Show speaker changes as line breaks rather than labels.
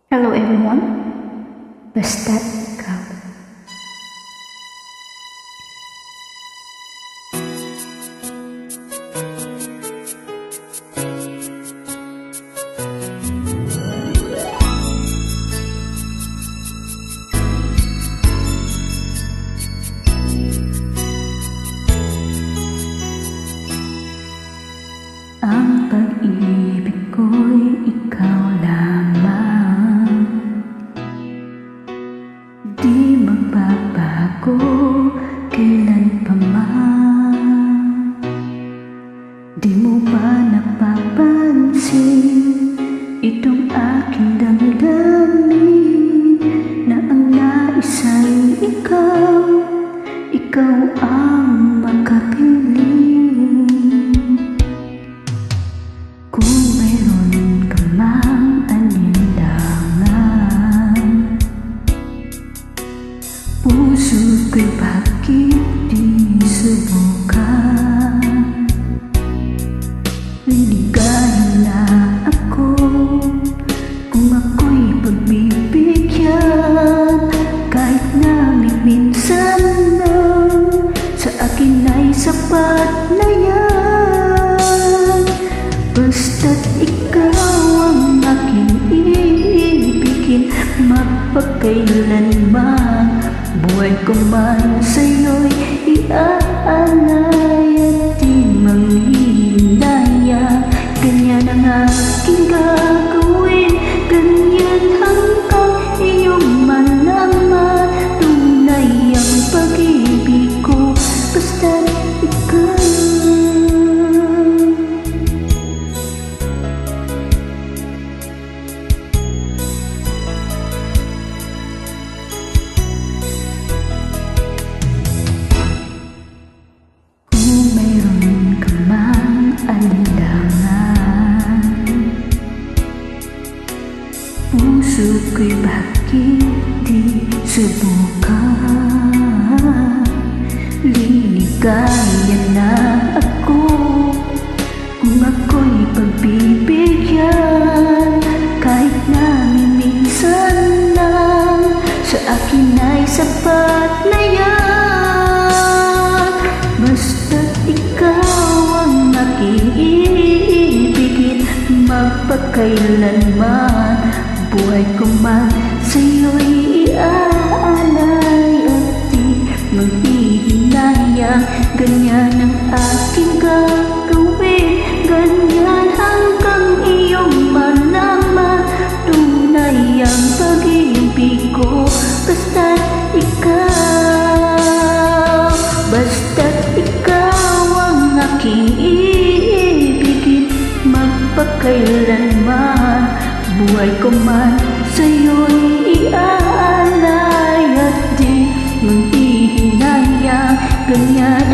Hello everyone, basta't ikaw. Ang pag-ibig ko'y ikaw lamang, di magbabago kailan pa man. Di mo ba napapansin itong aking damdamin, na ang nais ay ikaw, ikaw ang makapiling. Kung mayroon ka mang alinlangan, puso ko'y bakit di subukan? Liligayan na ako kung ako'y pagbibigyan, kahit na minsan lang sa akin ay sapat na yan. Basta't ikaw ang aking iibigin, mapagkailanman. Buhay ko man sa'yo'y iaalay at di manghihinayang. Ganyan ang aking gagawin, ganyan hanggang iyong malaman. Tunay ang pag-ibig ko, basta't ikaw. Puso ko'y bakit di subukan? Liligayan na ako kung ako'y pagbibigyan, kahit na minsan lang sa akin ay sapat na yan. Basta't ikaw ang aking iibigin, mapagkailanman. Buhay ko man sa'yo'y iaalay at di maghihinayang. Ganyan ang aking gagawin, ganyan hanggang iyong malaman. Tunay ang pag-ibig ko, basta't ikaw. Basta't ikaw ang aking iibigin, magpakailanman. Buhay ko man sa'yo'y iaalay at di maghihinayang. Ganyan